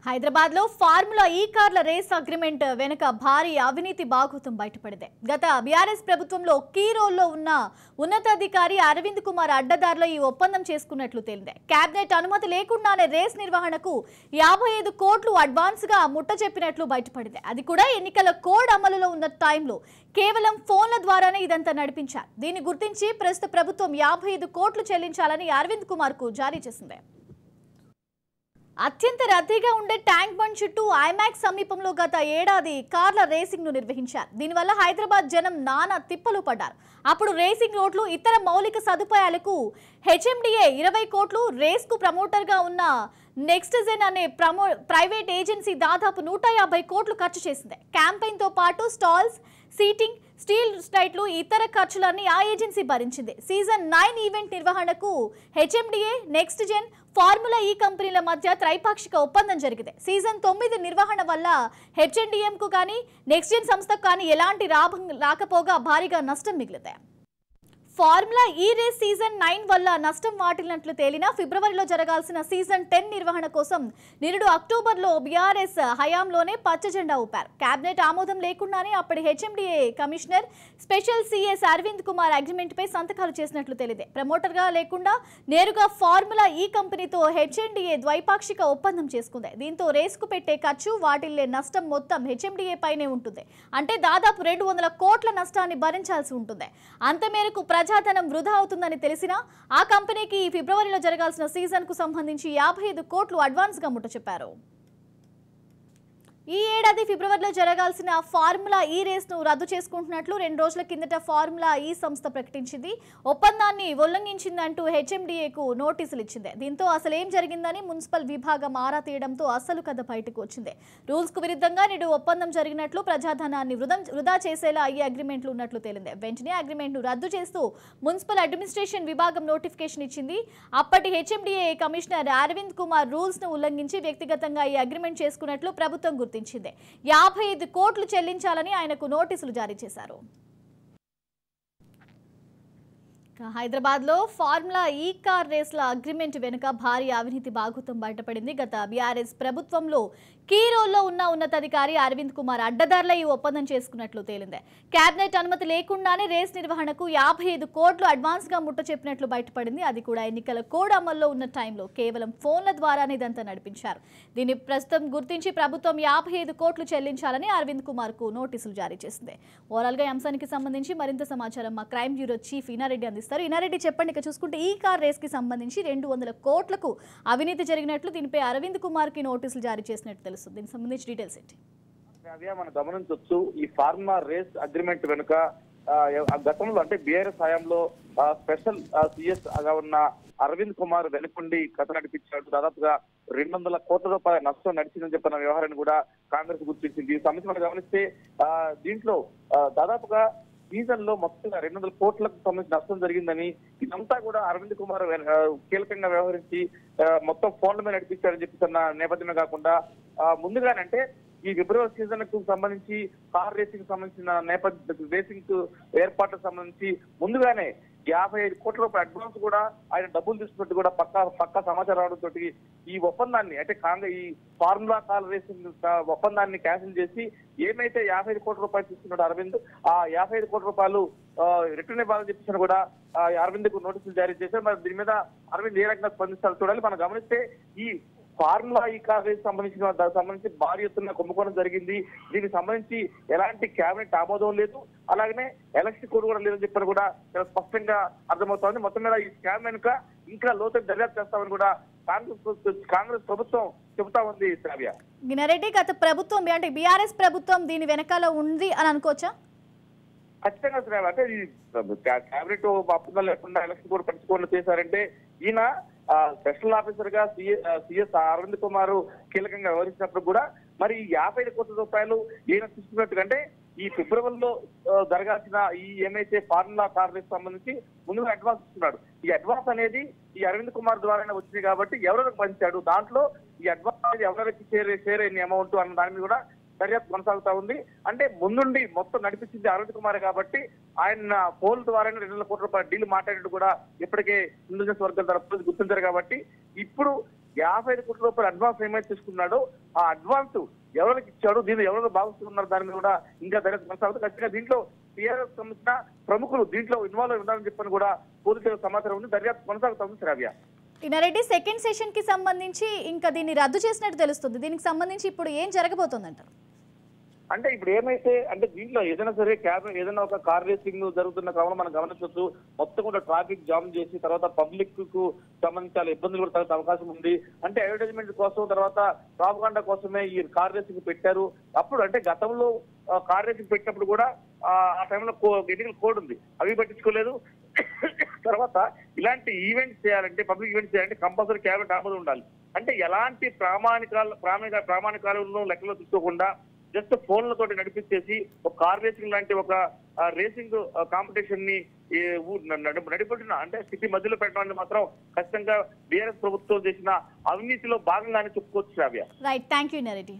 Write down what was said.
హైదరాబాద్ లో ఫార్ములా ఈ కార్ల రేస్ అగ్రిమెంట్ వెనుక భారీ అవినీతి బాగోతం బయటపడింది. గత బీఆర్ఎస్ ప్రభుత్వంలో కీ రోల్లో ఉన్న ఉన్నతాధికారి అరవింద్ కుమార్ అడ్డదారిలో ఈ ఒప్పందం చేసుకున్నట్లు తేలింది. కేబినెట్ అనుమతి లేకుండానే రేస్ నిర్వహణకు 55 కోట్లు అడ్వాన్స్ గా ముట్టచెప్పినట్లు బయటపడింది. అది కూడా ఎన్నికల కోడ్ అమలులో ఉన్న టైంలో కేవలం ఫోన్ల ద్వారానే ఇదంతా నడిపించారు. దీన్ని గుర్తించి ప్రస్తుత ప్రభుత్వం 55 కోట్లు చెల్లించాలని అరవింద్ కుమార్ కు జారీ చేసింది. అత్యంత రద్దీగా ఉండే ట్యాంక్ బండ్ చుట్టూ ఐమాక్స్ సమీపంలో గత ఏడాది కార్ల రేసింగ్ ను నిర్వహించారు. దీనివల్ల హైదరాబాద్ జనం నానా తిప్పలు పడ్డారు. అప్పుడు రేసింగ్ రోడ్లు ఇతర మౌలిక సదుపాయాలకు హెచ్ఎండిఏ 20 కోట్లు, రేస్ కు ప్రమోటర్ గా ఉన్న నెక్స్ట్జెన్ అనే ప్రైవేట్ ఏజెన్సీ దాదాపు 150 కోట్లు ఖర్చు చేసింది. క్యాంపెయిన్ తో పాటు స్టాల్స్, సీటింగ్, స్టీల్ స్టైట్లు, ఇతర ఖర్చులన్నీ ఆ ఏజెన్సీ భరించింది. సీజన్ 9 ఈవెంట్ నిర్వహణకు హెచ్ఎండిఏ, నెక్స్ట్జెన్, ఫార్ములా ఈ కంపెనీల మధ్య త్రైపాక్షిక ఒప్పందం జరిగింది. సీజన్ 9 నిర్వహణ వల్ల హెచ్ఎండిఎంకు కానీ నెక్స్ట్జెన్ సంస్థకు కానీ ఎలాంటి లాభం రాకపోగా భారీగా నష్టం మిగిలింది. ఫార్ములా ఈ రేస్ సీజన్ 9 వల్ల నష్టం వాటిల్లినట్లు తేలినా ఫిబ్రవరిలో జరగాల్సిన సీజన్ 10 నిర్వహణ కోసం నిరుడు అక్టోబర్లో బీఆర్ఎస్ హయాంలోనే పచ్చ జెండా ఊపారు. కేబినెట్ ఆమోదం లేకుండానే అప్పటి HMDA commissioner special CS Arvind Kumar agreement పై సంతకాలు చేసినట్లు తెలియదు. ప్రమోటర్ గా లేకుండా నేరుగా ఫార్ములా ఈ కంపెనీతో హెచ్ఎండిఏ ద్వైపాక్షిక ఒప్పందం చేసుకుంది. దీంతో రేస్ కు పెట్టే ఖర్చు, వాటిల్లే నష్టం మొత్తం హెచ్ఎండిఏ పైనే ఉంటుంది. అంటే దాదాపు 200 కోట్ల నష్టాన్ని భరించాల్సి ఉంటుంది. అంత మేరకు ప్రజాధనం వృధా అవుతుందని తెలిసినా ఆ కంపెనీకి ఫిబ్రవరిలో జరగాల్సిన సీజన్ కు సంబంధించి 55 కోట్లు అడ్వాన్స్ గా ముట్టచెప్పారు. ఈ ఏడాది ఫిబ్రవరిలో జరగాల్సిన ఫార్ములా ఈ రేస్ ను రద్దు చేసుకుంటున్నట్లు 2 రోజుల కిందట ఫార్ములా ఈ సంస్థ ప్రకటించింది. ఒప్పందాన్ని ఉల్లంఘించిందంటూ హెచ్ఎండిఏకు నోటీసులు ఇచ్చింది. దీంతో అసలేం జరిగిందని మున్సిపల్ విభాగం ఆరా తీయడంతో అసలు కథ బయటకు వచ్చింది. రూల్స్ కు విరుద్ధంగా నేడు ఒప్పందం జరిగినట్లు, ప్రజాధనాన్ని వృధా చేసేలా ఈ అగ్రిమెంట్లు ఉన్నట్లు తేలింది. వెంటనే అగ్రిమెంట్ ను రద్దు చేస్తూ మున్సిపల్ అడ్మినిస్ట్రేషన్ విభాగం నోటిఫికేషన్ ఇచ్చింది. అప్పటి HMDA commissioner Arvind Kumar rules ను ఉల్లంఘించి వ్యక్తిగతంగా ఈ అగ్రిమెంట్ చేసుకున్నట్లు ప్రభుత్వం గుర్తించింది. 55 కోట్లు చెల్లించాలని ఆయనకు నోటీసులు జారీ చేశారు. హైదరాబాద్ లో ఫార్ములా ఈ కార్ రేస్ల అగ్రిమెంట్ వెనుక భారీ అవినీతి బాగోతం బయటపడింది. గత బీఆర్ఎస్ ప్రభుత్వంలో కీ రోల్లో ఉన్న ఉన్నతాధికారి అరవింద్ కుమార్ అడ్డదారుల ఈ ఒప్పందం చేసుకున్నట్లు తేలింది. కేబినెట్ అనుమతి లేకుండానే రేస్ నిర్వహణకు 55 కోట్లు అడ్వాన్స్ గా ముట్టచెప్పినట్లు బయటపడింది. అది కూడా ఎన్నికల కోడ్ అమల్లో ఉన్న టైంలో కేవలం ఫోన్ల ద్వారానే ఇదంతా నడిపించారు. దీన్ని ప్రస్తుతం గుర్తించి ప్రభుత్వం 55 కోట్లు చెల్లించాలని అరవింద్ కుమార్ కు నోటీసులు జారీ చేసింది. ఓవరాల్ గా ఈ అంశానికి సంబంధించి మరింత సమాచారం మా క్రైమ్ బ్యూరో చీఫ్ ఇనారెడ్డి అందిస్తారు. ఇనారెడ్డి, చెప్పండి. ఇక చూసుకుంటే ఈ కార్ రేస్ కి సంబంధించి 200 కోట్లకు అవినీతి జరిగినట్లు, దీనిపై అరవింద్ కుమార్ కి నోటీసులు జారీ చేసినట్టు తెలుస్తుంది. దీనికి సంబంధించి డీటెయిల్స్ ఏంటి? మనం గమనించవచ్చు, ఈ ఫార్మా రేస్ అగ్రిమెంట్ వెనుక గతంలో అంటే బీఆర్ఎస్ హయాంలో స్పెషల్ సిఎస్ గా ఉన్న అరవింద్ కుమార్ వెనుకొండి కథ నడిపించాడు. దాదాపుగా 200 కోట్ల రూపాయల నష్టం నడిచిందని చెప్పిన వ్యవహారాన్ని కూడా కాంగ్రెస్ గుర్తించింది. ఈ సమస్య మనం గమనిస్తే దీంట్లో దాదాపుగా సీజన్ లో మొత్తంగా 200 కోట్లకు సంబంధించి నష్టం జరిగిందని, ఇదంతా కూడా అరవింద్ కుమార్ కీలకంగా వ్యవహరించి మొత్తం ఫోన్ల మీద నడిపించారని చెప్పిస్తున్న నేపథ్యమే కాకుండా ముందుగానంటే ఈ ఫిబ్రవరి సీజన్ కు సంబంధించి కార్ రేసింగ్ సంబంధించిన రేసింగ్ ఏర్పాట్లకు సంబంధించి ముందుగానే 55 కోట్ల రూపాయల అడ్వాన్స్ కూడా ఆయన డబ్బులు తీసుకున్నట్టు కూడా పక్కా సమాచారం రావడంతో ఈ ఒప్పందాన్ని అంటే ఈ ఫార్ములా కార్ రేసింగ్ ఒప్పందాన్ని క్యాన్సిల్ చేసి ఏమైతే 55 కోట్ల రూపాయలు తీసుకున్నాడు అరవింద్, ఆ 55 కోట్ల రూపాయలు రిటర్న్ ఇవ్వాలని చెప్పేసి కూడా అరవింద్ కు నోటీసులు జారీ చేశారు. మరి దీని మీద అరవింద్ ఏ రకంగా స్పందిస్తారో చూడాలి. మనం గమనిస్తే ఈ ఫార్ములా ఈ కార్ రేస్ సంబంధించి భారీ ఎత్తున కుంభకోణం జరిగింది. దీనికి సంబంధించి ఎలాంటి కేబినెట్ ఆమోదం లేదు, అలాగనే ఎలక్షన్ కోడ్ కూడా లేదని చెప్పారు కూడా చాలా స్పష్టంగా అర్థమవుతోంది. మొత్తం మీద ఈ స్కామ్ వెనుక ఇంకా లోతైన దర్యాప్తు చేస్తామని కూడా కాంగ్రెస్ ప్రభుత్వం చెబుతా ఉంది. శ్రావ్య, గినారెడ్డి, గత ప్రభుత్వం అంటే బీఆర్ఎస్ ప్రభుత్వం దీని వెనకాల ఉంది అని అనుకోవచ్చా? ఖచ్చితంగా శ్రావ్య, అంటే ఈ కేబినెట్ అప్పుగా లేకుండా ఎలక్షన్ కోడ్ పంచుకోవడం చేశారంటే ఈయన స్పెషల్ ఆఫీసర్ గా సిఎస్ అరవింద్ కుమార్ కీలకంగా వ్యవహరించినప్పుడు కూడా మరి 55 కోట్ల రూపాయలు ఈయన తీసుకున్నట్టుకంటే ఈ ఫిబ్రవరిలో జరగాల్సిన ఈ ఏమైతే ఫార్ములా కార్ రేస్ సంబంధించి ముందుగా అడ్వాన్స్ ఇస్తున్నాడు. ఈ అడ్వాన్స్ అనేది ఈ అరవింద్ కుమార్ ద్వారానే వచ్చింది కాబట్టి ఎవరికి పంచాడు, దాంట్లో ఈ అడ్వాన్స్ అనేది ఎవరికి షేర్ అయిన అమౌంట్ అన్న దాని మీద కూడా దర్యాప్తు కొనసాగుతా ఉంది. అంటే ముందుండి మొత్తం నడిపించింది అరవింద్ కుమార్ కాబట్టి ఆయన పోల్ ద్వారానే 200 కోట్ల రూపాయల డీల్ మాట్లాడినట్టు కూడా ఇప్పటికే ఇంటెలిజెన్స్ వర్గాల తరఫు గుర్తించారు. కాబట్టి ఇప్పుడు 55 కోట్ల రూపాయలు అడ్వాన్స్ ఏమైతే తీసుకున్నాడో ఆ అడ్వాన్స్ ఎవరికి ఇచ్చాడు, దీన్ని ఎవరు భావిస్తున్నారు దాని మీద కూడా ఇంకా దర్యాప్తు కొనసాగుతుంది. ఖచ్చితంగా దీంట్లో టీఆర్ఎస్ సంబంధించిన ప్రముఖులు దీంట్లో ఇన్వాల్వ్ అయి ఉన్నారని చెప్పని కూడా పోలీసులకు సమాచారం ఉంది. దర్యాప్తు కొనసాగుతుంది. శ్రావ్య, ఇన్నారెడ్డి సెకండ్ సెషన్ కి సంబంధించి ఇంకా దీన్ని రద్దు చేసినట్టు తెలుస్తుంది. దీనికి సంబంధించి ఇప్పుడు ఏం జరగబోతుందంటారు? అంటే ఇప్పుడు ఏమైతే అంటే దీంట్లో ఏదైనా సరే ఏదైనా ఒక కార్ రేసింగ్ జరుగుతున్న క్రమంలో మనం గమనించవచ్చు. మొత్తం కూడా ట్రాఫిక్ జామ్ చేసి తర్వాత పబ్లిక్ కు సంబంధించి చాలా ఇబ్బందులు కూడా తగ్గే అవకాశం ఉంది. అంటే అడ్వర్టైజ్మెంట్ కోసం తర్వాత ప్రాపగాండా కోసమే ఈ కార్ రేసింగ్ పెట్టారు. అప్పుడు అంటే గతంలో కార్ రేసింగ్ పెట్టినప్పుడు కూడా ఆ టైంలో ఎన్నికల కోడ్ ఉంది, అవి పట్టించుకోలేదు. తర్వాత ఇలాంటి ఈవెంట్స్ చేయాలంటే పబ్లిక్ ఈవెంట్స్ చేయాలంటే కంపల్సరీ క్యాబినెట్ ఆమోదం ఉండాలి. అంటే ఎలాంటి ప్రామాణికాలను లెక్కలో తీసుకోకుండా జస్ట్ ఫోన్లతో నడిపించేసి ఒక కార్ రేసింగ్ లాంటి ఒక రేసింగ్ కాంపిటీషన్ ని నడిపెట్టిన అంటే సిటీ మధ్యలో పెట్టడానికి మాత్రం ఖచ్చితంగా బీఆర్ఎస్ ప్రభుత్వం చేసిన అవినీతిలో భాగంగానే చెప్పుకోవచ్చు. శ్రావ్య, రైట్, థ్యాంక్ యూ ఇన్నారెడ్డి.